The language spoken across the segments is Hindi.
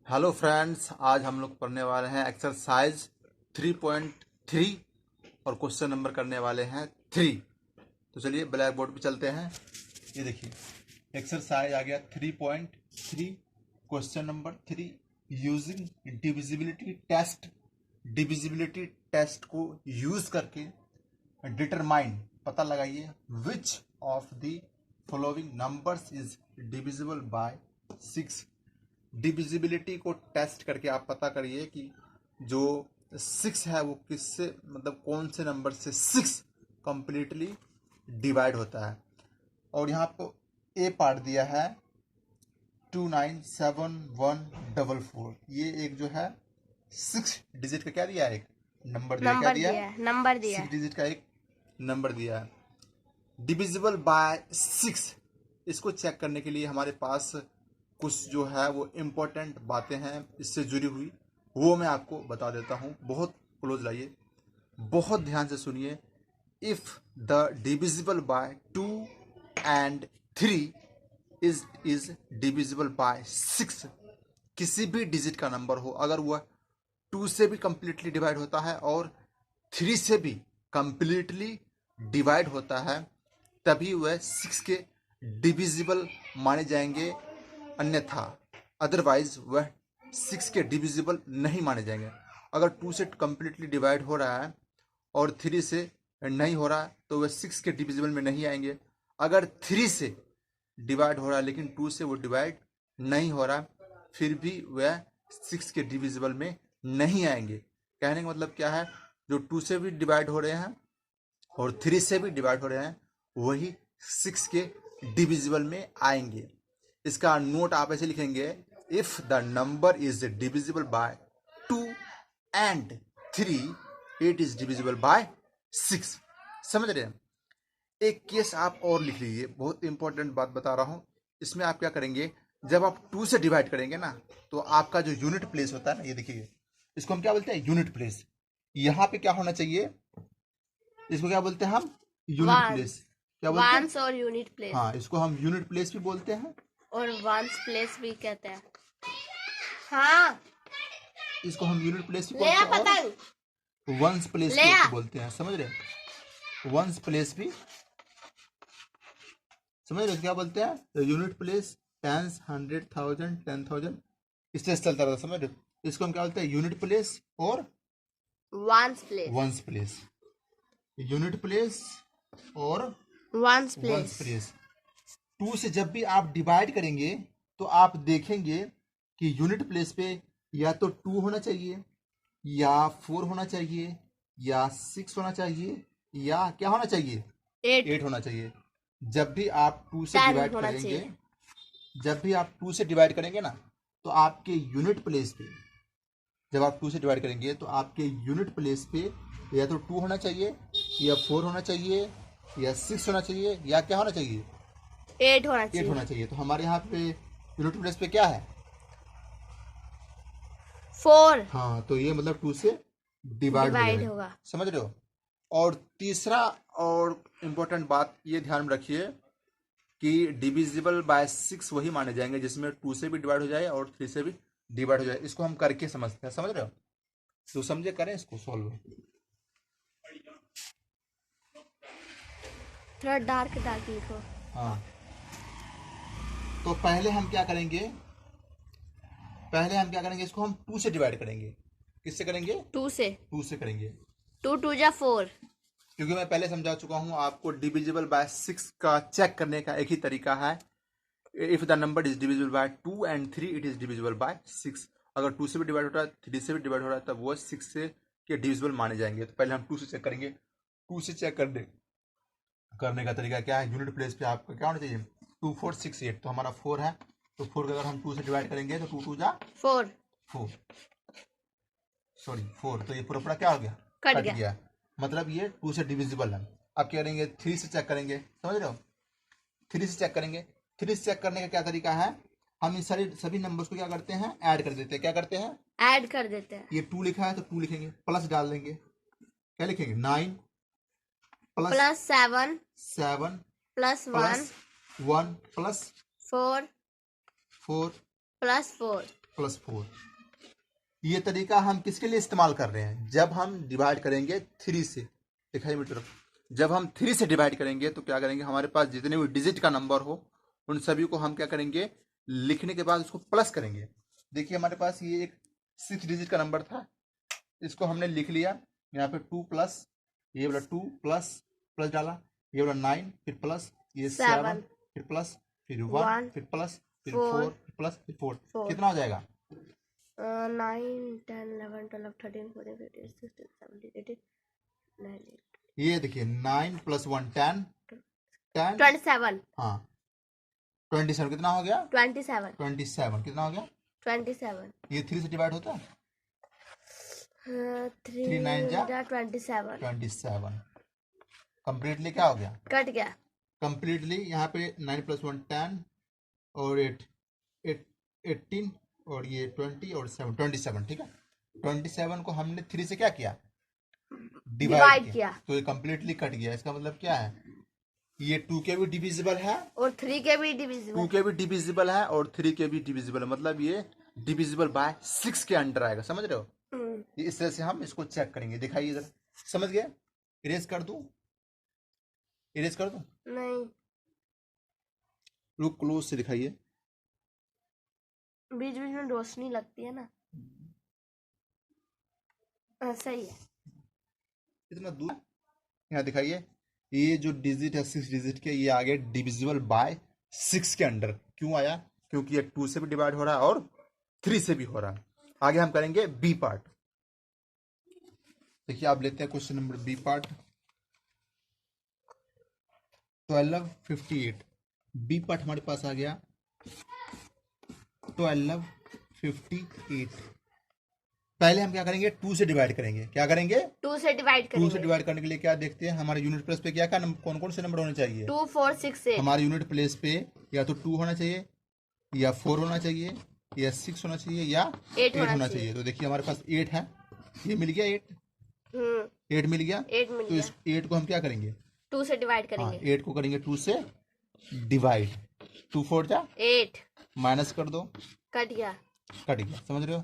हेलो फ्रेंड्स, आज हम लोग पढ़ने वाले हैं एक्सरसाइज 3.3 और क्वेश्चन नंबर करने वाले हैं 3। तो चलिए ब्लैक बोर्ड पे चलते हैं। ये देखिए एक्सरसाइज आ गया 3.3 question number 3। Using divisibility test को यूज करके डिटरमाइन पता लगाइए which of the following numbers is divisible by 6। Divisibility को टेस्ट करके आप पता करिए कि जो 6 है वो किससे मतलब कौन से नंबर से 6 कंप्लीटली डिवाइड होता है। और यहाँ आपको ए पार्ट दिया है 297144। ये एक जो है 6 डिजिट का क्या दिया है, एक नंबर दिया। क्या दिया है? नंबर दिया 6 डिजिट का एक नंबर दिया है। डिविजिबल बाय 6, इसको चेक करने के लिए हमारे पास कुछ जो है वो इम्पोर्टेंट बातें हैं इससे जुड़ी हुई, वो मैं आपको बता देता हूँ। बहुत क्लोज लाइए, बहुत ध्यान से सुनिए। If the divisible by 2 and 3 is divisible by 6, किसी भी डिजिट का नंबर हो, अगर वह 2 से भी कंप्लीटली डिवाइड होता है और 3 से भी कंप्लीटली डिवाइड होता है, तभी वह 6 के डिविजिबल माने जाएंगे, अन्यथा अदरवाइज वह 6 के डिविजिबल नहीं माने जाएंगे। अगर 2 से कंप्लीटली डिवाइड हो रहा है और 3 से नहीं हो रहा है तो वह 6 के डिविजिबल में नहीं आएंगे। अगर 3 से डिवाइड हो रहा है लेकिन 2 से वो डिवाइड नहीं हो रहा, फिर भी वह 6 के डिविजिबल में नहीं आएंगे। कहने का मतलब क्या है, जो 2 से भी डिवाइड हो रहे हैं और 3 से भी डिवाइड हो रहे हैं वही 6 के डिविजिबल में आएंगे। इसका नोट आप ऐसे लिखेंगे, if the number is divisible bye 2 and 3 it is divisible by 6। समझ रहे हैं? एक केस आप और लिख लीजिए, बहुत इंपॉर्टेंट बात बता रहा हूं। इसमें आप क्या करेंगे, जब आप 2 से डिवाइड करेंगे ना तो आपका जो यूनिट प्लेस होता है ना, ये देखिए इसको हम क्या बोलते हैं, यूनिट प्लेस। यहाँ पे क्या होना चाहिए, इसको क्या बोलते हैं हम, यूनिट प्लेस। क्या बोलते हैं? वांस और यूनिट प्लेस। हाँ, इसको हम यूनिट प्लेस भी बोलते हैं और वांस प्लेस भी कहते हैं। हाँ, इसको हम यूनिट प्लेस भी बोलते हैं और वंस प्लेस भी बोलते हैं। समझ रहे? वंस प्लेस भी समझ रहे क्या बोलते हैं, यूनिट प्लेस, टेंस, 100,000, 10,000, इस तरह से चलता रहता। समझ रहे? इसको हम क्या बोलते हैं, यूनिट प्लेस और वंस प्लेस। यूनिट प्लेस और वंस वंस प्लेस। प्लेस। 2 से जब भी आप डिवाइड करेंगे तो आप देखेंगे कि यूनिट प्लेस पे या तो 2 होना चाहिए, या 4 होना चाहिए, या 6 होना चाहिए, या क्या होना चाहिए, 8 होना चाहिए। जब भी आप 2 से डिवाइड करेंगे, जब भी आप 2 से डिवाइड करेंगे ना तो आपके यूनिट प्लेस पे, जब आप 2 से डिवाइड करेंगे तो आपके यूनिट प्लेस पे या तो 2 होना चाहिए, या 4 होना चाहिए, या 6 होना चाहिए, या क्या होना चाहिए, 8 होना चाहिए। तो हमारे यहाँ पे यूनिट प्लेस पे क्या है, 4। हाँ, तो ये मतलब 2 से डिवाइड होगा। समझ रहे हो? और तीसरा और इम्पोर्टेंट बात ये ध्यान में रखिए कि डिविजिबल बाय 6 वही माने जाएंगे जिसमें 2 से भी डिवाइड हो जाए और 3 से भी डिवाइड हो जाए। इसको हम करके समझते हैं। समझ रहे हो? तो समझे, करें इसको सॉल्व। थोड़ा डार्क लिखो। हाँ, तो पहले हम क्या करेंगे, इसको हम 2 से डिवाइड करेंगे। किससे करेंगे? 2 से करेंगे। 2 2 जा 4। क्योंकि मैं पहले समझा चुका हूं आपको, डिविजिबल बाय 6 का चेक करने का एक ही तरीका है, if the number is divisible bye 2 and 3 it is divisible by 6। अगर 2 से भी डिवाइड हो रहा है, 3 से भी डिवाइड हो रहा है, तब वो 6 से के डिविजिबल माने जाएंगे। तो पहले हम 2 से चेक करेंगे। 2 से चेक करने का तरीका क्या है, यूनिट प्लेस पे आपका क्या होना चाहिए, 2 4 6 8। तो हमारा 4 है, तो 4 को अगर हम 2 से डिवाइड करेंगे तो 2 2 जा 4, सॉरी 4, तो ये पूरा क्या हो गया, कट गया। मतलब ये 2 से डिविजिबल है। अब क्या करेंगे, 3 से चेक करेंगे। समझ रहे हो? 3 से चेक करेंगे। 3 से चेक करने का क्या तरीका है, हम इन सभी नंबर्स को क्या करते हैं, ऐड कर देते हैं। क्या करते हैं, ऐड कर देते हैं। ये 2 लिखा है तो 2 लिखेंगे, प्लस डाल देंगे। क्या लिखेंगे, 9 plus 7 plus 1 1 plus 4 4 plus 4 plus 4। ये तरीका हम किसके लिए इस्तेमाल कर रहे हैं? जब हम डिवाइड करेंगे 3 से। दिखाइए मेरी तरफ। जब हम 3 से डिवाइड करेंगे तो क्या करेंगे, हमारे पास जितने भी डिजिट का नंबर हो उन सभी को हम क्या करेंगे, लिखने के बाद उसको प्लस करेंगे। देखिए हमारे पास ये एक 6 डिजिट का नंबर था, इसको हमने लिख लिया। यहाँ पे 2 प्लस, ये वाला 2 प्लस प्लस डाला, ये वाला 9 फिर प्लस, ये 7 फिर प्लस, फिर 1 फिर प्लस, फिर 4 फिर प्लस, फिर 4। कितना हो जाएगा? 9 10 11 12 13 14 15 16 17 18 19। ये देखिए 9 + 1 10 10 27। हाँ 27 कितना हो गया? 27 27 कितना हो गया? 27। ये 3 से डिवाइड होता है? 3 9 जा 27 27। कंप्लीटली क्या हो गया? कट गया। कंप्लीटली यहाँ पे 9 + 1 10 और 18 और ये 20 और 7 27। ठीक है, 27 को हमने 3 से क्या किया? डिवाइड किया। तो ये कंप्लीटली कट गया। इसका मतलब क्या है? ये 2 के भी डिविजिबल है और 3 के भी डिविजिबल। 2 के भी डिविजिबल है और 3 के भी डिविजिबल है। मतलब ये डिविजिबल बाय 6 के अंडर आएगा। समझ रहे हो? ये इस तरह से हम इसको चेक करेंगे। दिखाइए इधर। समझ गए? इरेज कर दूं? इरेज कर दूं? नहीं, रुक, क्लोज से दिखाइए। बीच बीच में रोशनी लगती है ना, सही है। इतना दूर यहाँ दिखाइए। ये जो डिजिट है 6 डिजिट के, ये आ गए डिविजिबल बाय 6 के अंडर। क्यों आया? क्योंकि ये 2 से भी डिवाइड हो रहा है और 3 से भी हो रहा है। आगे हम करेंगे बी पार्ट। देखिए आप लेते हैं question number B part 1258। B part हमारे पास आ गया 1258। पहले हम क्या करेंगे? 2 से डिवाइड करेंगे। क्या करेंगे? 2 से डिवाइड 2 से डिवाइड करने के लिए क्या देखते हैं, हमारे यूनिट प्लेस पे क्या क्या कौन कौन से नंबर होने चाहिए? 2 4 6 8। हमारे यूनिट प्लेस पे या तो 2 होना चाहिए, या 4 होना चाहिए, या 6 होना चाहिए, या 8 होना चाहिए। तो देखिए हमारे पास 8 है, ये मिल गया 8। 8 मिल गया। 8 मिल तो इस 8 को हम क्या करेंगे? 2 से डिवाइड हाँ, करेंगे। 8 को करेंगे 2 से डिवाइड। 2 4 जा 8, माइनस कर दो, कट गया। कट गया। समझ रहे हो?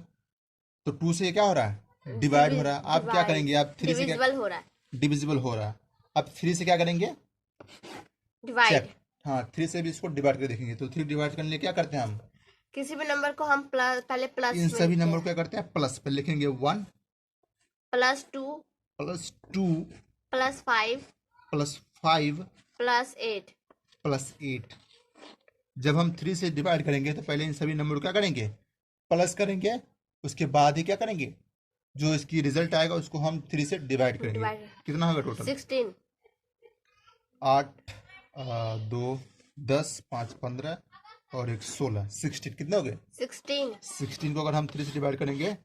तो 2 से क्या हो रहा है? डिवाइड हो रहा है। आप क्या करेंगे? आप 3 से डिविजिबल हो रहा है। डिविजिबल हो रहा है। अब 3 से क्या करेंगे? डिवाइड। चेक। हाँ 3 से भी इसको डिवाइड कर देखेंगे। तो 3 डिवाइड करने के लिए क्या करते हैं हम? किसी भी नंबर को हम पहले प्लस इन सभी नंबर को क्या करते हैं? प्लस पर लिखेंगे। 1 +2 +2 +5 +5 +8। +8। जब हम 3 से डिवाइड करेंगे तो पहले इन सभी नंबर को क्या करेंगे? प्लस करेंगे। उसके बाद ही क्या करेंगे? जो इसकी रिजल्ट आएगा उसको हम 3 से डिवाइड करेंगे। कितना होगा टोटल? 16। 8 2 10 5 15 और 1 16 16। कितने हो गए? 16 को अगर हम 3 से डिवाइड करेंगे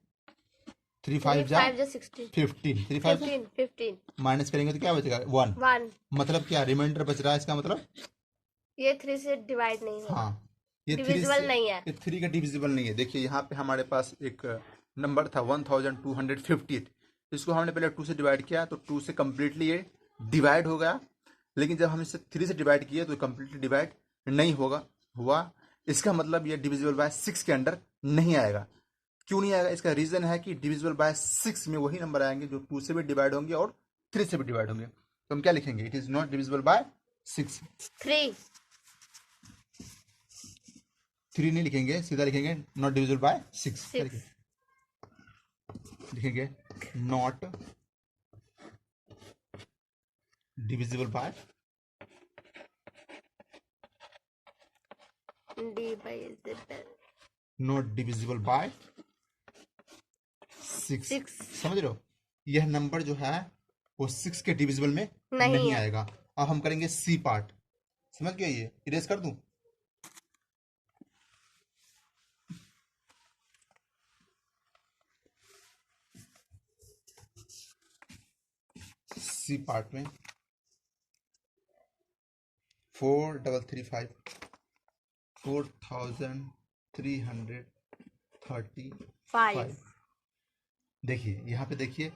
3 5 जा 16 15 3 5 15 माइनस करेंगे तो क्या बचेगा? 1। मतलब क्या रिमाइंडर बच रहा है? इसका मतलब ये 3 से डिवाइड नहीं होगा। हाँ ये 3 डिविजिबल नहीं है। ये 3 का डिविजिबल नहीं है। देखिए यहाँ पे हमारे पास एक नंबर था 1258। इसको हमने पहले 2 से डिवाइड किया तो 2 से कम्प्लीटली ये डिवाइड हो गया। लेकिन जब हम इसे 3 से डिवाइड किए तो कम्प्लीटली डिवाइड नहीं हुआ। इसका मतलब ये डिविजिबल बाय 6 के अंडर नहीं आएगा। क्यों नहीं आएगा? इसका रीजन है कि डिविजिबल बाय 6 में वही नंबर आएंगे जो 2 से भी डिवाइड होंगे और 3 से भी डिवाइड होंगे। तो हम क्या लिखेंगे? It is not divisible by 6। 3 नहीं लिखेंगे, सीधा लिखेंगे नॉट डिविजिबल बाय 6। लिखेंगे not divisible by not divisible by 6। समझ रहे हो? यह नंबर जो है वो 6 के डिविजिबल में नहीं आएगा। अब हम करेंगे सी पार्ट। समझ गए? ये इरेज कर दूं? सी पार्ट में 4335 4335। देखिए यहाँ पे देखिए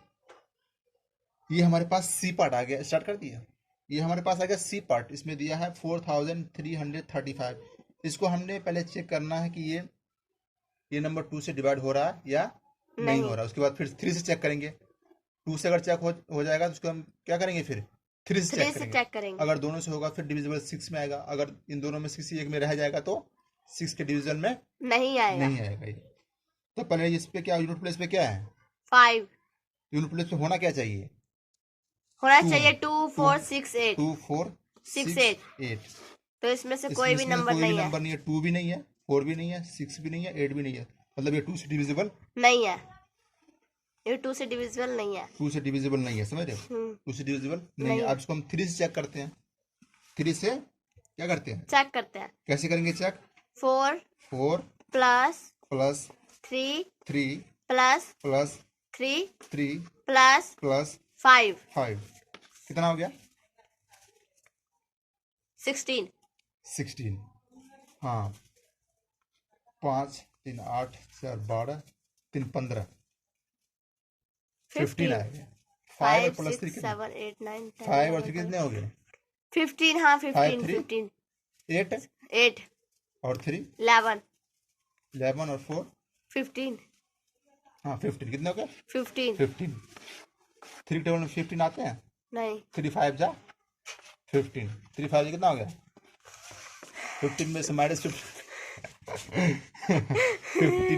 ये हमारे पास सी पार्ट आ गया। स्टार्ट कर दिया। ये हमारे पास आ गया सी पार्ट। इसमें दिया है 4335। इसको हमने पहले चेक करना है कि ये ये नंबर 2 से डिवाइड हो रहा है या नहीं हो रहा। उसके बाद फिर 3 से चेक करेंगे। 2 से अगर चेक हो जाएगा तो उसको हम क्या करेंगे, फिर 3 से 3 चेक से करेंगे। चेक करेंगे। अगर दोनों से होगा फिर डिविजिबल 6 में आएगा। अगर इन दोनों में 6 एक में रह जाएगा तो 6 के डिवीजन में नहीं आएगा। नहीं आएगा ये। तो पहले इस पे क्या, यूनिट प्लेस पे क्या है, 5 यूनिट प्लेस पे होना क्या चाहिए, होना 2 चाहिए। 2 4 6 8 2 4 6 6 8 8। तो इसमें से कोई भी नंबर कोई भी नहीं है। नंबर नहीं है, 2 भी नहीं है, 4 भी नहीं है, 6 भी नहीं है, 8 भी नहीं है। मतलब ये 2 से डिविजिबल नहीं है, ये 2 से डिविजिबल नहीं है। 2 से डिविजिबल नहीं है, समझ रहे हो, 2 से डिविजिबल नहीं है। अब इसको हम 3 से चेक करते हैं। 3 से क्या करते हैं, चेक करते हैं। कैसे करेंगे check, 4 4 plus plus 3 3 plus plus 3 3 plus plus 5 5 कितना हो गया, 16। 16। हाँ, 5 3 8 4 12 3 15 15 आएगा। 5 और प्लस 3 कितने, 7 8 9 10 5 और 3 कितने हो गए, 15। हाँ 15 3 15 8 8 और 3 11 11 और 4 15 हाँ 15 कितने हो गए, 15 15। 3 टेबल में 15 आते हैं, नहीं 3 5 जा 15, 3 5 कितना हो गया, 15 में से माइनस 15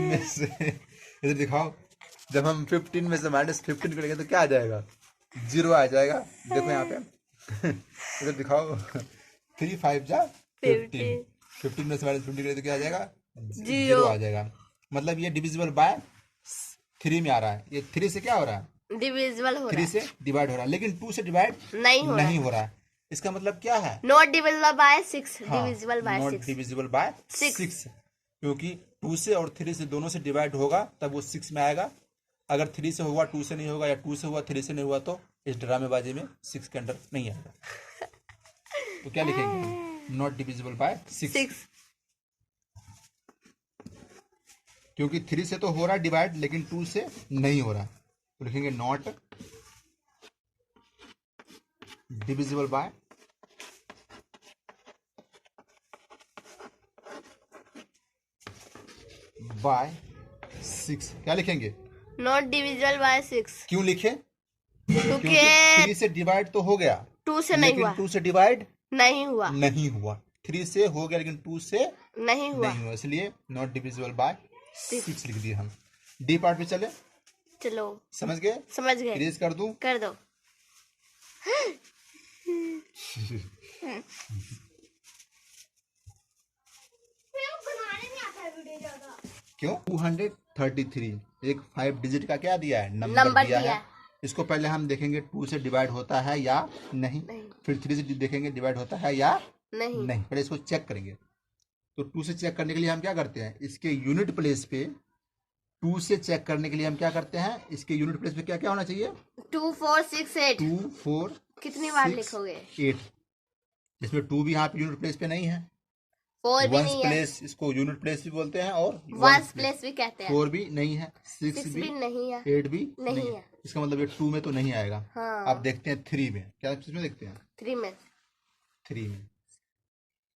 में से इधर दिखाओ, जब हम 15 में से माइनस 15 करेंगे तो क्या आ जाएगा, 0 आ जाएगा। देखो यहाँ पे इधर दिखाओ, 3 5 जा 15, 15 में से माइनस 15 करेंगे तो क्या आ जाएगा, 0 आ जाएगा। मतलब ये डिविजिबल बाय 3 में आ रहा है। ये 3 से क्या हो रहा है, डिविजिबल हो रहा 3 से डिवाइड हो रहा है, लेकिन 2 से डिवाइड नहीं हो रहा है। इसका मतलब क्या है, नॉट डिविजिबल बाय 6 हाँ, divisible by not 6 divisible by 6, क्योंकि 2 से और 3 से दोनों से डिवाइड होगा तब वो 6 में आएगा। अगर 3 से हुआ 2 से नहीं होगा, या 2 से हुआ 3 से नहीं हुआ, तो इस ड्रामेबाजी में 6 के अंदर नहीं आएगा। तो क्या लिखेंगे, नॉट डिविजिबल बाय 6, क्योंकि 3 से तो हो रहा है डिवाइड, लेकिन 2 से नहीं हो रहा। तो लिखेंगे नॉट डिविजिबल बाय 6। क्या लिखेंगे, नॉट डिविजिबल बाय 6। क्यों लिखे, क्योंकि 3 से डिवाइड तो हो गया, 2 से नहीं हुआ, 2 से डिवाइड नहीं हुआ, 3 से हो गया लेकिन 2 से नहीं हुआ, इसलिए नॉट डिविजिबल बाय 6 लिख दिए हम। डी पार्ट पे चले, चलो समझ गए, समझ गए, इरेज कर दूं, कर दो। क्यों, 233 एक 5 डिजिट का क्या दिया है, नंबर दिया है। इसको पहले हम देखेंगे 2 से डिवाइड होता है या नहीं, फिर 3 से देखेंगे डिवाइड होता है या नहीं। पहले इसको चेक करेंगे। तो 2 से चेक करने के लिए हम क्या करते हैं, इसके यूनिट प्लेस पे 2 से चेक करने के लिए हम क्या करते हैं, इसके यूनिट प्लेस पे क्या क्या होना चाहिए, 2 4 6 8 2 4 कितनी बार लिखोगे, 8। इसमें 2 भी यहाँ पे यूनिट प्लेस पे नहीं है, 4 भी वंस नहीं है, प्लेस, इसको यूनिट प्लेस भी बोलते हैं और वंस प्लेस भी कहते हैं। 4 भी नहीं है, 6 भी नहीं है, 8 भी नहीं है। इसका मतलब ये 2 में तो नहीं आएगा। हाँ। अब देखते हैं 3 में, क्या इसमें देखते हैं 3 में,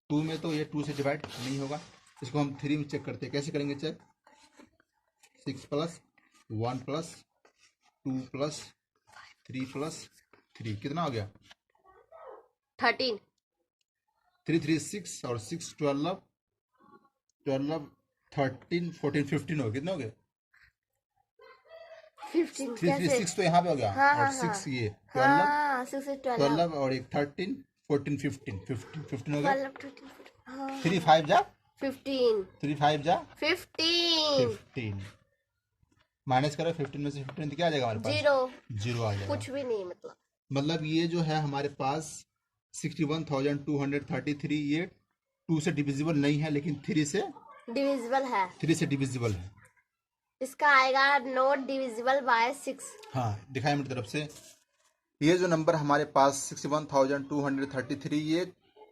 2 में तो ये 2 से डिवाइड नहीं होगा। इसको हम 3 में चेक करते हैं। कैसे करेंगे check, 6 plus 1 plus 2 plus 3 plus 3 कितना हो गया, 13 3 3 6 और 6 12 13 14 15 हो, कितने हो गए, 15 3 3 6 तो यहाँ पे हो गया, और 6 ये 12 और एक 13 14 15 हो गया। 3 5 जा 15 3 5 जा 15 माइनस करो 15 में से 15 तो क्या आ जाएगा हमारे पास, 0 आ जाएगा। कुछ भी नहीं, मतलब ये जो है हमारे पास 61,233 ये 2 से डिविजिबल नहीं है, लेकिन 3 से डिविजिबल है। इसका आएगा नॉट डिविजिबल बाय 6। हाँ, दिखाए मेरी तरफ से, ये जो नंबर हमारे पास 61,233 ये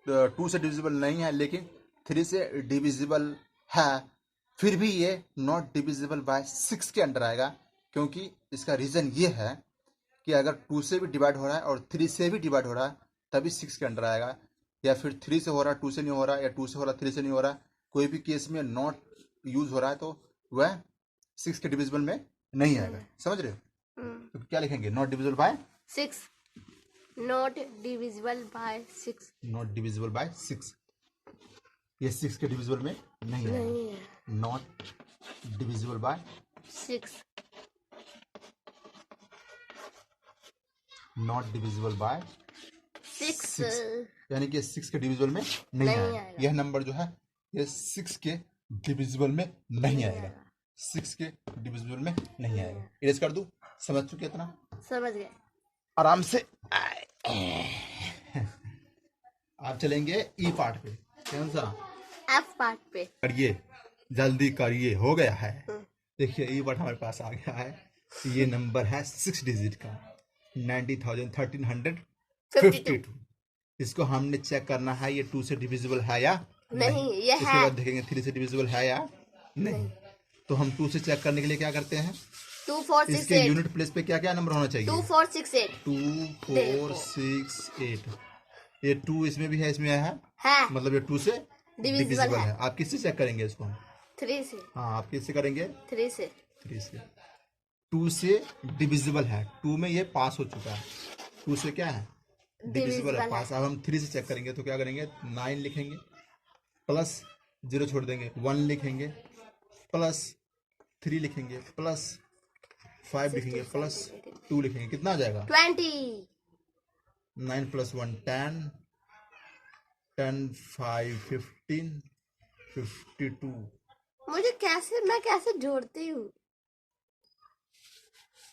2 से डिविजिबल नहीं है, लेकिन 3 से डिविजिबल है। फिर भी ये नॉट डिविजिबल बाय 6 के अंडर आएगा, क्योंकि इसका रीज़न ये है कि अगर 2 से भी डिवाइड हो रहा है और 3 से भी डिवाइड हो रहा है तभी 6 के अंडर आएगा, या फिर 3 से हो रहा है 2 से नहीं हो रहा, या 2 से हो रहा 3 से नहीं हो रहा, कोई भी केस में नॉट यूज हो रहा है तो वह 6 के डिविजिबल में नहीं आएगा। समझ रहे हो? तो क्या लिखेंगे? Not divisible by 6, not divisible by 6, not divisible by 6, ये 6 के डिविजिबल में नहीं नहीं आएगा। है not divisible by 6, not divisible by 6 यानी कि 6 के डिविजिबल में नहीं आएगा। यह नंबर जो है ये 6 के डिविजिबल में नहीं आएगा। 6 के डिविजिबल में नहीं आएगा। इरेज कर दूं? समझ चुके इतना? समझ गए। आराम से आप चलेंगे ई पार्ट पे। कौन सा? एफ पार्ट पे। करिए, जल्दी करिए, हो गया है। देखिए ई पार्ट हमारे पास आ गया है। ये नंबर है 6 डिजिट का, 90,1352। इसको हमने चेक करना है ये 2 से डिविजिबल है या नहीं। ये इसके है बाद देखेंगे 3 से डिविजिबल है या नहीं। तो हम 2 से चेक करने के लिए क्या करते हैं? 2 4 6 इसके 8, यूनिट प्लेस पे क्या क्या नंबर होना चाहिए? 2 4 6 8, 2 4 6 8। ये 2 इसमें भी है, इसमें है मतलब ये 2 से डिविजिबल है। आप किससे चेक करेंगे इसको? 3 से। हाँ, आप किससे करेंगे? 3 से। 3 से। 2 से डिविजिबल है, 2 में ये पास हो चुका है। 2 से क्या है? डिविजिबल है, पास। अब हम 3 से चेक करेंगे तो क्या करेंगे? 9 लिखेंगे, प्लस 0 छोड़ देंगे, 1 लिखेंगे, प्लस 3 लिखेंगे, प्लस 5 लिखेंगे, प्लस 2 लिखेंगे। कितना आ जाएगा? 20। 9 + 1 10, 10 5 15 52। मैं कैसे जोड़ती हूँ?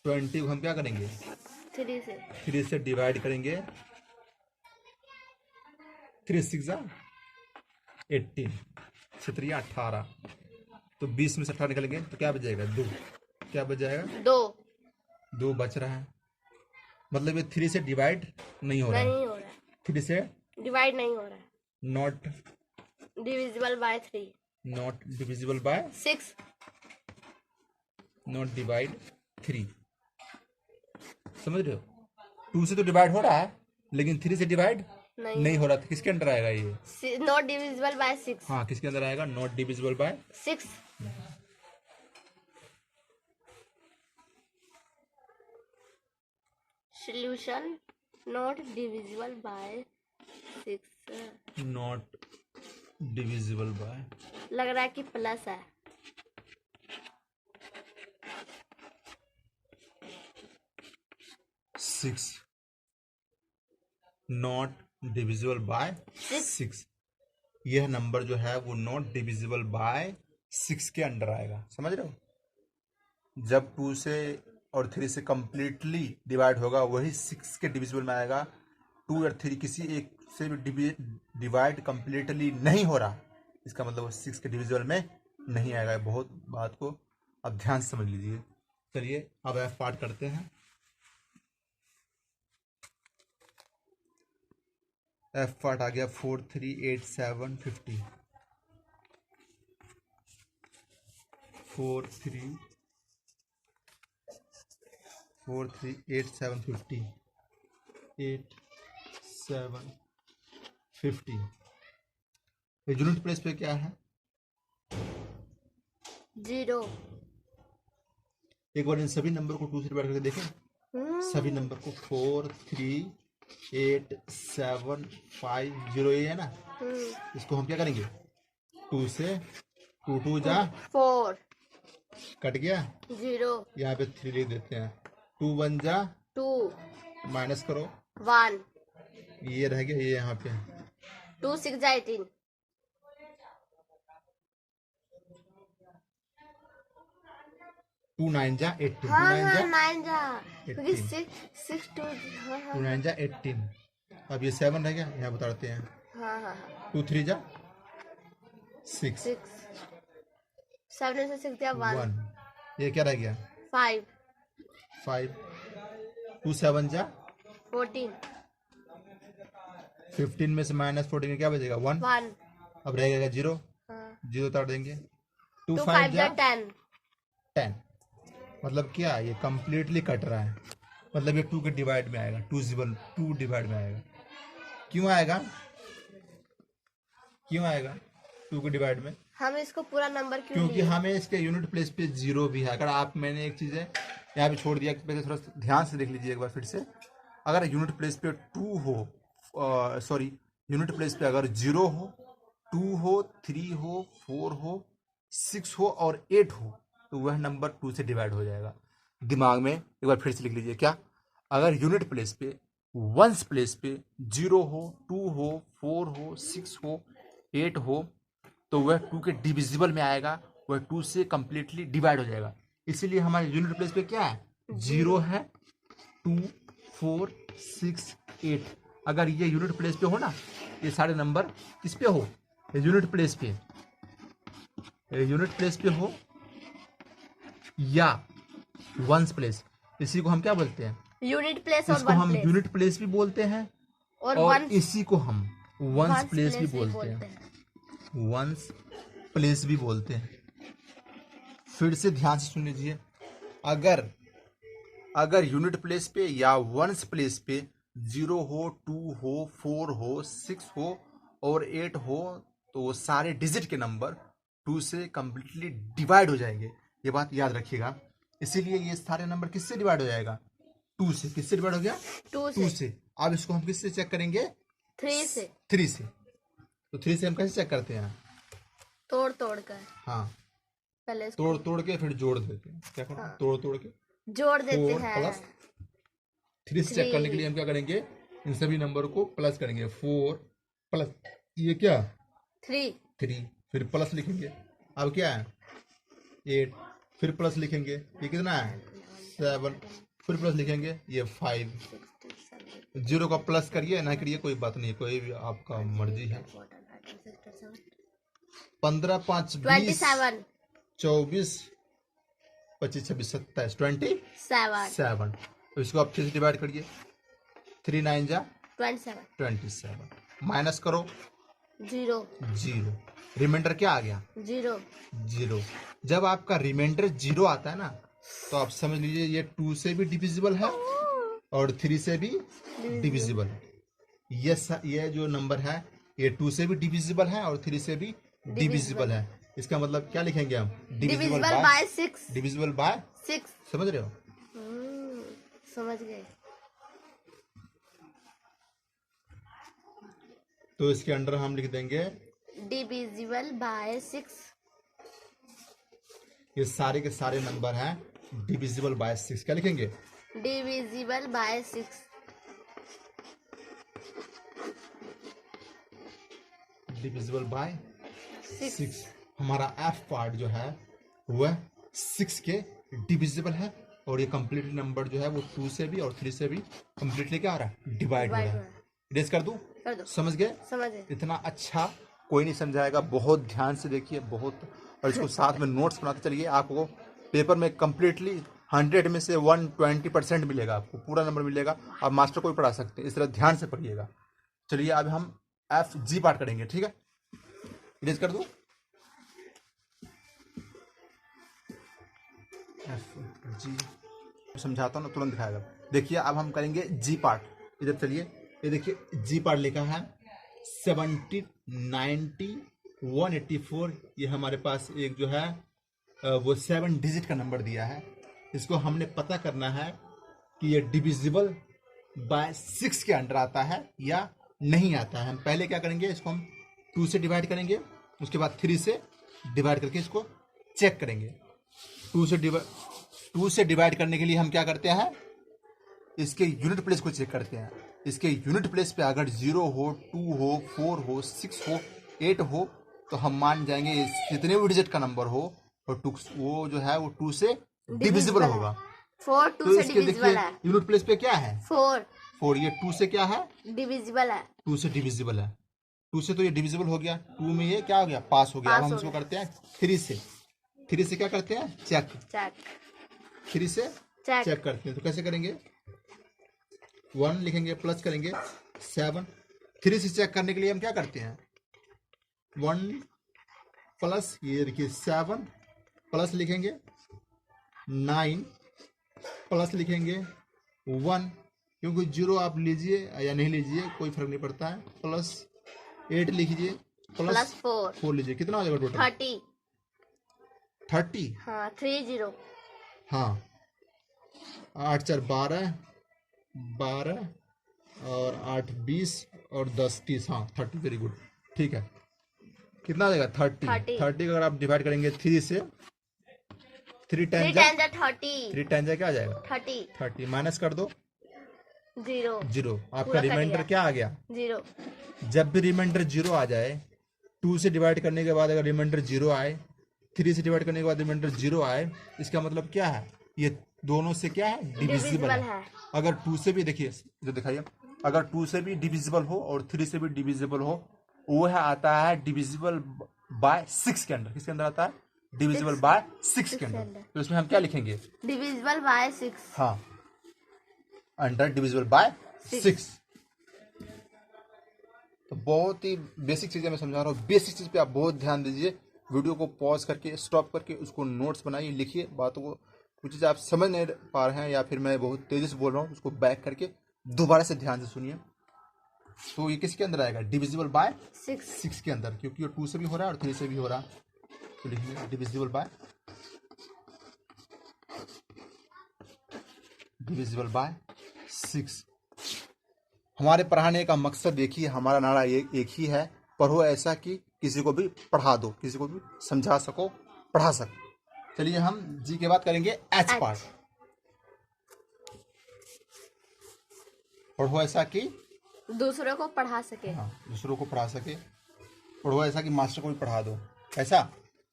20 को हम क्या करेंगे? 3 से डिवाइड करेंगे। 3 6 18, 6 18। तो 20 में से 18 निकलेंगे तो क्या बचेगा? 2। क्या बच जाएगा? 2 बच रहा है। मतलब ये 3 से डिवाइड नहीं हो रहा है। 3 से डिवाइड नहीं हो रहा है। Not divisible by 3, not divisible by 6, not divide 3। समझ रहे हो? 2 से तो डिवाइड हो रहा है, लेकिन 3 से डिवाइड नहीं हो रहा था। किसके अंदर आएगा ये? Not divisible by 6। हाँ, किसके अंदर आएगा? Not divisible by 6। Solution not divisible by 6। Not divisible by, लग रहा है कि प्लस है। 6 नॉट डिविजिबल बाय 6। यह नंबर जो है वो नॉट डिविजिबल बाय 6 के अंडर आएगा। समझ रहे हो? जब 2 से और 3 से कंप्लीटली डिवाइड होगा वही 6 के डिविजिबल में आएगा। 2 और 3 किसी एक से भी डिवाइड कंप्लीटली नहीं हो रहा, इसका मतलब वो 6 के डिविजिबल में नहीं आएगा। बहुत बात को अब ध्यान से समझ लीजिए। चलिए अब एफ पार्ट करते हैं। एफ पार्ट आ गया 4 3 8 7 50। 4 3 8 7 50, 8 7 50। यूनिट प्लेस पे क्या है? 0। एक बार इन सभी नंबर को 2 से डिवाइड करके देखें। सभी नंबर को 4 3 8 7 5 0, ये है ना। इसको हम क्या करेंगे? 2 से 2 2 जा 4, कट गया, 0, यहाँ पे 3 लिख देते हैं। 2 1 जा 2, माइनस करो 1, ये रह गया, ये यहाँ पे 2 6 जा 18, 2 9 जा 18, 2 हाँ 9 जा 9 जा 18, 6 2 2 9 जा 18। अब ये 7 रह गया, यहाँ बताते हैं। हाँ 2 3 जा 6, 7 से 6 दिया 1, ये क्या रह गया? 5, 5, 2 7 जा 14, 15 में से माइनस 14 क्या बचेगा? 1। 1, अब रहेगा 0, हाँ 0 उतार देंगे। 2 2 5 5 जा जा 10, 10। मतलब क्या, ये कंप्लीटली कट रहा है। मतलब ये 2 के डिवाइड में आएगा, 2 डिवाइड में आएगा। क्यों आएगा? 2 के डिवाइड में? हम इसको पूरा नंबर क्यों क्योंकि लिए? हमें इसके यूनिट प्लेस पे 0 भी है। अगर आप, मैंने एक चीज़ है यहाँ पे छोड़ दिया, पहले थोड़ा सा ध्यान से देख लीजिए एक बार फिर से। अगर यूनिट प्लेस पे 2 हो, सॉरी, यूनिट प्लेस पे अगर 0 हो, 2 हो, 3 हो, 4 हो, 6 हो और 8 हो, तो वह नंबर 2 से डिवाइड हो जाएगा। दिमाग में एक बार फिर से लिख लीजिए क्या, अगर यूनिट प्लेस पे वंस प्लेस पे 0 हो, 2 हो, 4 हो, 6 हो, 8 हो, तो वह 2 के डिविजिबल में आएगा, वह 2 से कंप्लीटली डिवाइड हो जाएगा। इसीलिए हमारे यूनिट प्लेस पे क्या है, 0 है, 2, 4, 6, 8। अगर ये यूनिट प्लेस पे हो ना, ये सारे नंबर किस पे हो, यूनिट प्लेस पे, यूनिट प्लेस पे हो या वंस प्लेस, इसी को हम क्या बोलते हैं, यूनिट प्लेस और इसको वन हम प्लेस यूनिट प्लेस भी बोलते हैं और और वंस इसी को हम वंस प्लेस भी भी बोलते हैं, वंस प्लेस भी बोलते हैं। फिर से ध्यान से सुन लीजिए, अगर यूनिट प्लेस पे या वंस प्लेस पे 0 हो, 2 हो, 4 हो, 6 हो और 8 हो, तो वो सारे डिजिट के नंबर 2 से कंप्लीटली डिवाइड हो जाएंगे। ये बात याद रखिएगा। इसीलिए ये सारे नंबर किससे डिवाइड हो जाएगा, 2 से। किससे डिवाइड हो गया, 2 से। अब इसको हम किससे चेक करेंगे, 3 से। 3 से। तो 3 से हम कैसे चेक करते हैं, तोड़ कर। हाँ, पहले तोड़ के फिर जोड़ देते हैं। क्या करते हैं, हाँ। तोड़ के जोड़ देते 4 हैं। प्लस 3 से चेक करने के लिए हम क्या करेंगे, इन सभी नंबर को प्लस करेंगे। 4 प्लस ये क्या, 3, फिर प्लस लिखेंगे। अब क्या है, 8, फिर प्लस लिखेंगे, ये कितना है, 7, फिर प्लस लिखेंगे, ये 5। 0 का प्लस करिए ना करिए कोई बात नहीं, कोई भी आपका मर्जी है। 15, 5, 20, 24, 25, 26, 27, 27। तो इसको आप 3 से डिवाइड करिए, 3 9 जा 27, माइनस करो 0, रिमाइंडर क्या आ गया, 0। जब आपका रिमाइंडर 0 आता है ना, तो आप समझ लीजिए ये 2 से भी डिविजिबल है और 3 से भी डिविजिबल है। ये जो नंबर है ये 2 से भी डिविजिबल है और 3 से भी डिविजिबल है। इसका मतलब क्या लिखेंगे हम, डिविजिबल बाय 6। डिविजिबल बाय 6, समझ रहे हो, समझ गए। तो इसके अंडर हम लिख देंगे डिविजिबल बाय 6। ये सारे के सारे नंबर हैं डिविजिबल बाय 6। क्या लिखेंगे, डिविजिबल बाय 6। Divisible by 6। हमारा एफ पार्ट जो है वह 6 के डिविजिबल है और ये कंप्लीट नंबर जो है वो 2 से भी और 3 से भी कंप्लीटली क्या आ रहा है, डिवाइड हो रहा है। इरेज कर दूं, समझ गए। इतना अच्छा कोई नहीं समझाएगा, बहुत ध्यान से देखिए, बहुत। और इसको साथ में नोट्स बनाते चलिए, आपको पेपर में कंप्लीटली 100 में से 120% मिलेगा, आपको पूरा नंबर मिलेगा। आप मास्टर को भी पढ़ा सकते हैं, इस तरह ध्यान से पढ़िएगा। चलिए अब हम एफ जी पार्ट करेंगे, ठीक है। इरेज कर दूं, एफ जी समझाता हूँ ना, तुरंत दिखाएगा। देखिए अब हम करेंगे जी पार्ट। इधर चलिए, ये देखिए जी पार्ट लिखा है 70, 90, 184। ये हमारे पास एक जो है वो 7 डिजिट का नंबर दिया है। इसको हमने पता करना है कि ये डिविजिबल बाय 6 के अंडर आता है या नहीं आता है। हम पहले क्या करेंगे, इसको हम 2 से डिवाइड करेंगे, उसके बाद 3 से डिवाइड करके इसको चेक करेंगे। 2 से डिवाइड करने के लिए हम क्या करते हैं, इसके यूनिट प्लेस को चेक करते हैं। इसके यूनिट प्लेस पे अगर 0 हो, 2 हो, 4 हो, 6 हो, 8 हो, तो हम मान जाएंगे जितने भी डिजिट का नंबर हो और 2 वो जो है वो 2 से डिविजिबल होगा। 4 2 तो से इसके डिविजिबल है। यूनिट प्लेस पे क्या है, 4। ये 2 से क्या है, डिविजिबल है। 2 से डिविजिबल है। 2 से तो ये डिविजिबल हो गया, 2 में ये क्या हो गया, पास हो गया। अब हम इसको करते हैं 3 से। 3 से क्या करते हैं, चेक। 3 से चेक करते हैं, तो कैसे करेंगे, 1 लिखेंगे, प्लस करेंगे 7। 3 से चेक करने के लिए हम क्या करते हैं, 1 प्लस, ये देखिए 7 प्लस लिखेंगे, 9 प्लस लिखेंगे 1, क्योंकि 0 आप लीजिए या नहीं लीजिए कोई फर्क नहीं पड़ता है, प्लस 8 लिखिए, प्लस 4 4 लीजिए, कितना आ जाएगा टोटल? 30। 30। हाँ 30। हाँ 8 4 12, 12 और 8 20 और 10 30, हाँ 30, वेरी गुड, ठीक है। कितना आ जाएगा? 30। 30 30 का अगर आप डिवाइड करेंगे 3 से, 3 3 टाइम जा, टाइम 30 3 टाइम जा क्या आ जाएगा? 30 30 माइनस कर दो, 0 जीरो। आपका पूरा कट रिमाइंडर गया। क्या आ गया? 0 जब भी रिमाइंडर जीरो आ जाए, 2 से डिवाइड करने के बाद अगर रिमाइंडर जीरो आए, 3 से डिवाइड करने के बाद रिमाइंडर जीरो आए, इसका मतलब क्या है? ये दोनों से क्या है? डिविजिबल है। है। अगर 2 से भी, देखिए इधर दिखाइए, अगर 2 से भी डिविजिबल हो और 3 से भी डिविजिबल हो, वो है आता है डिविजिबल बाय 6 के अंदर। किसके अंदर आता है? डिविजिबल बाय 6 के अंदर। तो इसमें हम क्या लिखेंगे? Divisible by 6। हाँ, अंडर डिविजिबल बाय 6। तो बहुत ही बेसिक चीज़ें मैं समझा रहा हूँ, बेसिक चीज़ पे आप बहुत ध्यान दीजिए। वीडियो को पॉज करके, स्टॉप करके उसको नोट्स बनाइए, लिखिए बातों को। कुछ चीज़ें आप समझ नहीं पा रहे हैं या फिर मैं बहुत तेज़ी से बोल रहा हूँ, उसको बैक करके दोबारा से ध्यान से सुनिए। तो ये किसके अंदर आएगा? डिविजिबल बाय 6 के अंदर, क्योंकि ये 2 से भी हो रहा है और 3 से भी हो रहा है। तो लिखिए डिविजिबल बाय 6। हमारे पढ़ाने का मकसद एक ही है, हमारा नारा एक ही है, पढ़ो ऐसा कि किसी को भी पढ़ा दो, किसी को भी समझा सको, पढ़ा सको। चलिए हम जी के बात करेंगे एच पार्ट। पढ़ो ऐसा कि दूसरों को पढ़ा सके। हाँ, दूसरों को पढ़ा सके। पढ़ो ऐसा कि मास्टर को भी पढ़ा दो। ऐसा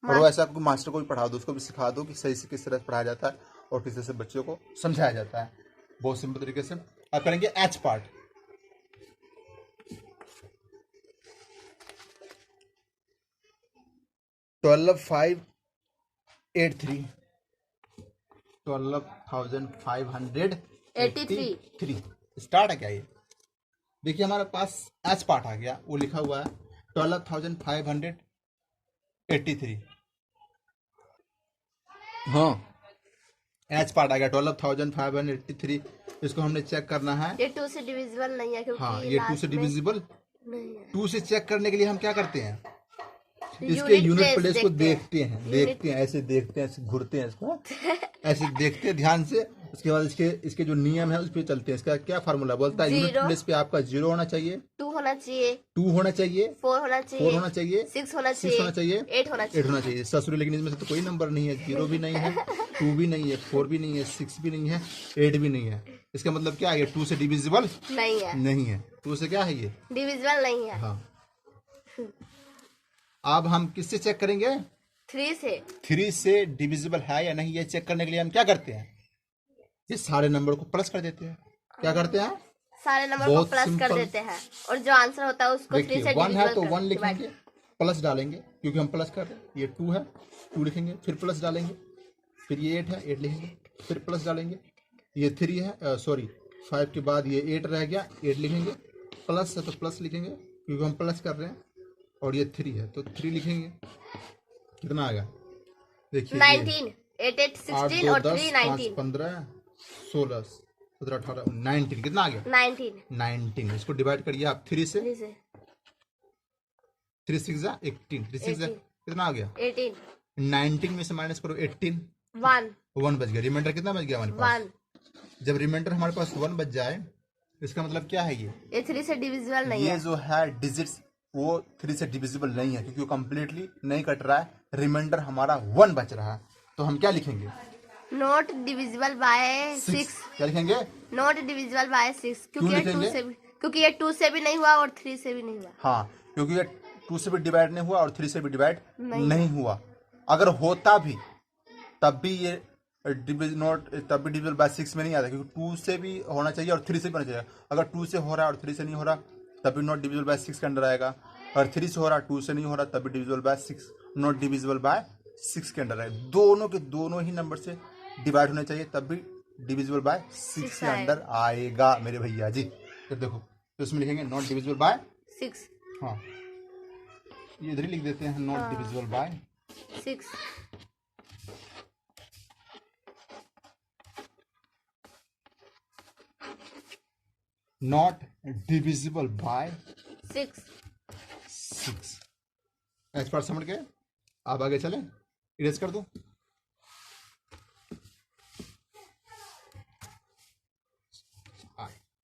पढ़ो ऐसा कि मास्टर को भी पढ़ा दो, उसको भी सिखा दो कि सही से किस तरह से पढ़ाया जाता है और किस तरह से बच्चों को समझाया जाता है, बहुत सिंपल तरीके से। अब करेंगे एच पार्ट। ट्वेल्व 12,583 स्टार्ट है क्या ये? देखिए हमारे पास एच पार्ट आ गया, वो लिखा हुआ है 12,583। हाँ, एच पार्ट आ गया 12,583। इसको हमने चेक करना है। ये 2 से डिविजिबल नहीं है, क्योंकि हाँ, ये 2 से डिविजिबल नहीं है। 2 से चेक करने के लिए हम क्या करते हैं? इसके यूनिट प्लेस को देखते हैं, ऐसे देखते हैं, ऐसे घुरते हैं इसको, ऐसे देखते हैं ध्यान से। उसके बाद इसके जो नियम है उस पर चलते हैं। इसका क्या फार्मूला बोलता है? यूनिट प्लेस पे आपका 0 होना चाहिए, 2 होना चाहिए, 2 होना चाहिए, 4 होना चाहिए, 4 होना चाहिए, 6 होना 6 होना चाहिए, 8 होना 8 होना चाहिए। ससुर, लेकिन इसमें से तो कोई नंबर नहीं है। 0 भी नहीं है, 2 भी नहीं है, 4 भी नहीं है, 6 भी नहीं है, 8 भी नहीं है। इसका मतलब क्या है? 2 से डिविजिबल नहीं है। 2 से क्या है? ये डिविजिबल नहीं है। हाँ। अब हम किससे चेक करेंगे? 3 से डिविजिबल है या नहीं, ये चेक करने के लिए हम क्या करते हैं? ये सारे नंबर को प्लस कर देते हैं। क्या करते हैं? सारे नंबर को प्लस कर देते हैं और जो आंसर होता है उसको 3 से डिविजिबल 1 है तो 1 लिखेंगे, प्लस डालेंगे क्योंकि हम प्लस कर रहे हैं। ये 2 है, 2 लिखेंगे, फिर प्लस डालेंगे। फिर ये 8 है, 8 लिखेंगे, फिर प्लस डालेंगे। ये 3 है, सॉरी 5 के बाद ये 8 रह गया, 8 लिखेंगे। प्लस है तो प्लस लिखेंगे क्योंकि हम प्लस कर रहे हैं। और ये 3 है तो 3 लिखेंगे। कितना आ गया? देखिए 19, 8 8 16 और 3 19, 15 16 17 18 19। कितना आ गया? 19। इसको डिवाइड करिए आप 3 से। 3 6 जा 18, 3 6 जा कितना आ गया? 18। 19 में से माइनस करो 18, 1 बच गया। रिमाइंडर कितना बच गया हमारे पास? 1। जब रिमाइंडर हमारे पास 1 बच जाए, इसका मतलब क्या है? ये 3 से डिविजिबल नहीं है। ये जो है डिजिट्स, वो 3 से डिविजिबल नहीं है क्योंकि वो कंप्लीटली नहीं कट रहा है। रिमाइंडर हमारा 1 बच रहा है। तो हम क्या लिखेंगे? Not divisible by 6। क्या लिखेंगे? नॉट डिविजिबल बाय 6, क्योंकि ये 2 से भी नहीं हुआ और 3 से भी नहीं हुआ। हाँ, क्योंकि ये 2 से भी डिवाइड नहीं हुआ और 3 से भी डिवाइड नहीं हुआ। अगर होता भी तब भी ये डिविजिबल बाय 6 में नहीं आता, क्योंकि 2 से भी होना चाहिए और 3 से भी होना चाहिए। अगर 2 से हो रहा है और 3 से नहीं हो रहा तब भी नॉट डिविजिबल बाय 6 के अंदर आएगा। और 3 से हो रहा है, 2 से नहीं हो रहा तब भी divisible by 6, not divisible by 6 के अंडर है। दोनों के दोनों ही नंबर से डिवाइड होने चाहिए तब भी डिविजिबल बाय 6 के अंडर आएगा मेरे भैया जी। तो देखो, तो इसमें लिखेंगे नॉट डिविजिबल बाय 6। हाँ, ये इधर ही लिख देते हैं, not divisible by 6। Not divisible by 6। H part समझ गए। आप आगे चलें, इरेज कर दूं।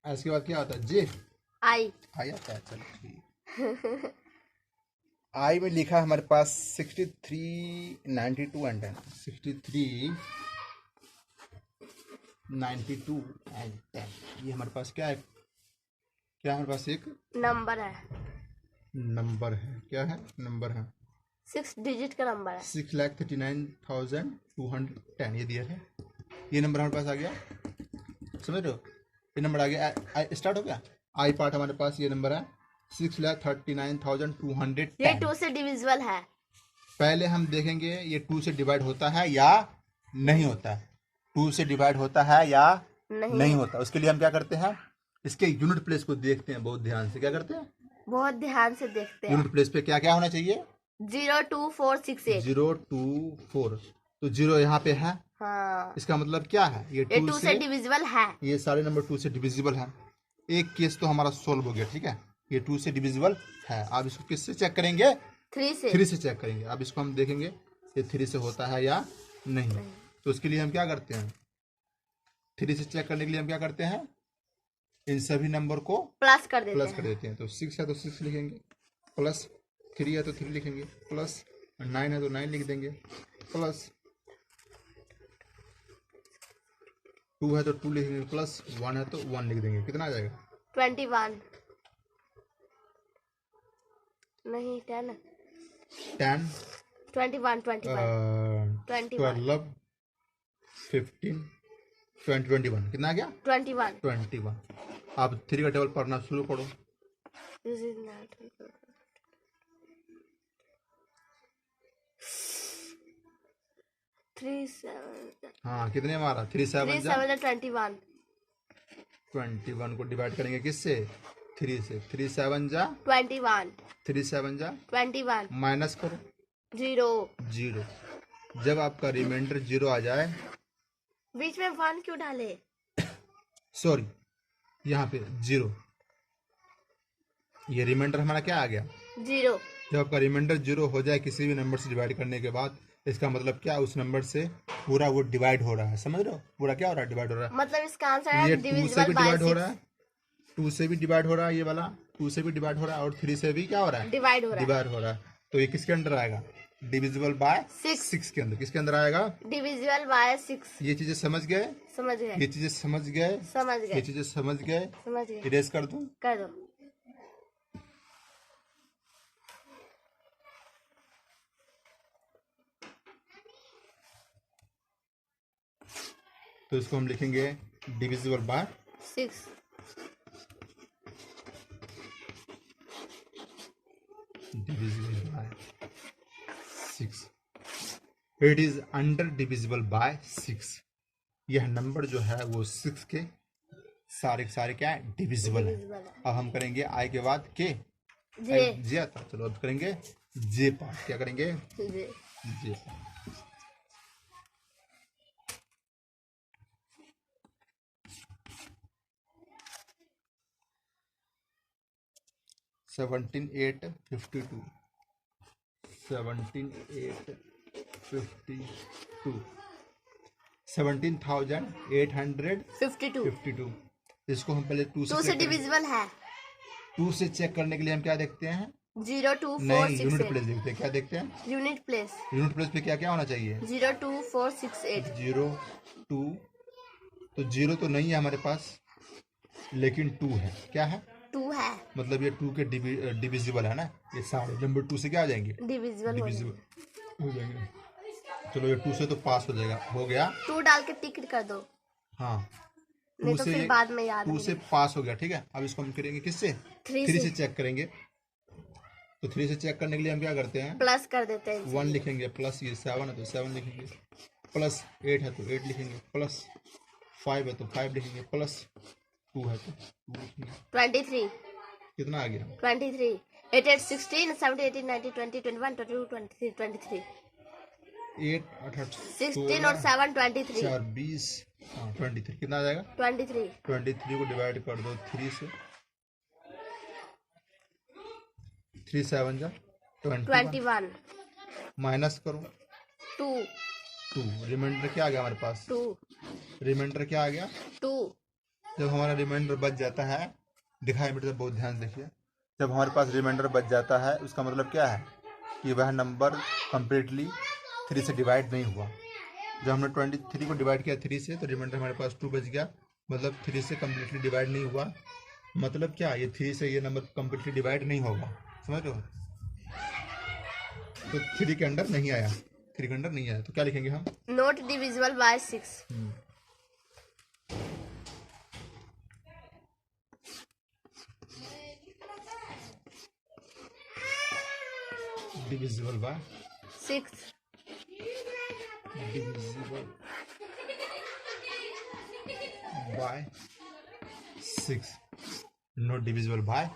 एच के बाद क्या आता है? जे। आई आई आता है, चलो ठीक। आई में लिखा है हमारे पास 63, 92 एंड 10। 63, 92 एंड 10। ये हमारे पास क्या है? क्या हमारे पास एक नंबर है, नंबर है। क्या है? नंबर है। 6 डिजिट का नंबर है। 6,39,210 ये दिया है। ये नंबर हमारे पास आ गया, समझ रहे हो? ये नंबर आ गया। स्टार्ट हो गया। आई पार्ट हमारे पास ये नंबर है 6,39,210। ये 2 से डिविजिबल है। पहले हम देखेंगे ये 2 से डिवाइड होता है या नहीं होता है। 2 से डिवाइड होता है या नहीं होता। उसके लिए हम क्या करते हैं? इसके यूनिट प्लेस को देखते हैं बहुत ध्यान से। क्या करते हैं? बहुत ध्यान से देखते हैं। यूनिट प्लेस पे क्या क्या होना चाहिए? 02468। 024। तो 0 यहाँ पे है। हाँ, इसका मतलब क्या है? ये ये 2 2 से डिविजिबल है। ये सारे नंबर 2 से डिविजिबल है। एक केस तो हमारा सोल्व हो गया, ठीक है। ये 2 से डिविजिबल है। आप इसको किससे चेक करेंगे? 3 से। 3 से चेक करेंगे। अब इसको हम देखेंगे ये 3 से होता है या नहीं। तो उसके लिए हम क्या करते हैं? 3 से चेक करने के लिए हम क्या करते हैं? इन सभी नंबर को प्लस कर देते हैं। तो 6 है तो 6 लिखेंगे, प्लस 3 है तो 3 लिखेंगे, प्लस 9 है तो 9 लिख देंगे, प्लस 2 है तो 2 लिखेंगे, प्लस 1 है तो 1 लिख देंगे। कितना आ जाएगा? 21 नहीं 10 10 21 21 12 15 20 21। कितना आ गया? 21 21। आप 3 का टेबल पढ़ना शुरू करो। This is not 3 7 हाँ, कितने मारा? 3 7 जा 21 21 को डिवाइड करेंगे किससे? 3 से। 3 7 जा 21 3 7 जा 21 माइनस करो 0 जब आपका रिमाइंडर 0 आ जाए, बीच में 1 क्यों डाले? सॉरी यहाँ पे 0, ये रिमाइंडर हमारा क्या आ गया? 0 जब आपका रिमाइंडर 0 हो जाए किसी भी नंबर से डिवाइड करने के बाद, इसका मतलब क्या? उस नंबर से पूरा वो डिवाइड हो रहा है। समझ रहे हो? पूरा क्या हो रहा है? डिवाइड हो रहा है। मतलब इसका आंसर है ये 2 से भी डिविजिबल बाय डिवाइड हो 6 रहा है, 2 से भी डिवाइड हो रहा है, ये वाला 2 से भी डिवाइड हो रहा है, और 3 से भी क्या हो रहा है? डिवाइड हो रहा है। डिवाइड हो रहा है। तो ये किसके अंदर आएगा? डिविजिबल बाय 6 के अंदर। किसके अंदर आएगा? Divisible by 6। ये चीजें समझ गए? समझ गए ये चीजें समझ गए? समझ ये गए चीजें समझ गए? समझ गए इरेज कर दूं? कर दो। तो इसको हम लिखेंगे divisible by 6 divisible by 6। It is under divisible by 6। यह नंबर जो है वो 6 के सारे क्या है? डिविजिबल है। डिविजिबल है। अब हम करेंगे आई के बाद के जे जे आता। चलो अब करेंगे जे पार्ट। क्या करेंगे? जे जे पार्ट। सेवनटीन 8 52 17 8 52 17,852। 52 इसको हम पहले 2 2 से डिविजिबल है। 2 से चेक करने के लिए हम क्या देखते हैं? 0 2 नहीं, 4 6 यूनिट 8 प्लेस देखते हैं। क्या देखते हैं? यूनिट प्लेस यूनिट प्लेस पे क्या क्या होना चाहिए? 0 2 4 6 8 0 2। तो 0 तो नहीं है हमारे पास, लेकिन 2 है। क्या है? 2 है। मतलब ये 2 के डिविजिबल है ना। ये सारे नंबर 2 से क्या आ जाएंगे? डिविजिबल डिविजिबल हो जाएंगे। चलो ये 2 से तो पास हो जाएगा, हो गया। 2 डाल के टिक कर दो, हाँ, नहीं 2 तो से फिर बाद में याद 2 से पास हो गया, ठीक है। अब इसको हम करेंगे किससे? 3 3 से से चेक करेंगे। तो 3 से चेक करने के लिए हम क्या करते हैं? प्लस कर देते हैं। 1 लिखेंगे, प्लस ये 7 है तो 7 लिखेंगे, प्लस 8 है तो 8 लिखेंगे, प्लस 5 है तो 5 लिखेंगे, प्लस 2 है तो 2 लिखेंगे। 23 कितना आ गया? 23 8 8 16 17 18 19 20 21 22 23 23 8 8 16 और 7 23 4 20। हाँ 23। कितना आ जाएगा? 23 23 को डिवाइड कर दो 3 से। 3 7 जा 21 माइनस करो 2 2, रिमाइंडर क्या आ गया हमारे पास? 2 रिमाइंडर क्या आ गया? 2 जब हमारा रिमाइंडर बच जाता है, दिखाई मेरे तो बहुत ध्यान से देखिए, जब हमारे पास रिमाइंडर बच जाता है उसका मतलब क्या है कि वह नंबर कंप्लीटली 3 से डिवाइड नहीं हुआ। जब हमने 23 को डिवाइड किया 3 से तो रिमाइंडर हमारे पास 2 बच गया, मतलब 3 से कंप्लीटली डिवाइड नहीं हुआ। मतलब क्या, ये 3 से ये नंबर कंप्लीटली डिवाइड नहीं होगा, समझ रहे हो? तो 3 के अंडर नहीं आया, 3 के अंडर नहीं आया, तो क्या लिखेंगे हम? Not divisible by 6। Divisible by 6 divisible by 6, not divisible by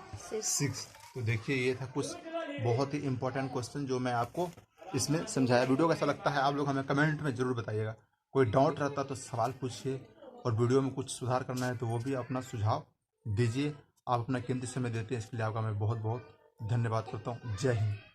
6। तो देखिए ये था कुछ बहुत ही इंपॉर्टेंट क्वेश्चन जो मैं आपको इसमें समझाया। वीडियो कैसा लगता है आप लोग हमें कमेंट में ज़रूर बताइएगा। कोई डाउट रहता तो सवाल पूछिए, और वीडियो में कुछ सुधार करना है तो वो भी अपना सुझाव दीजिए। आप अपना कीमती समय देते हैं, इसके लिए आपका मैं बहुत बहुत धन्यवाद करता हूँ। जय हिंद।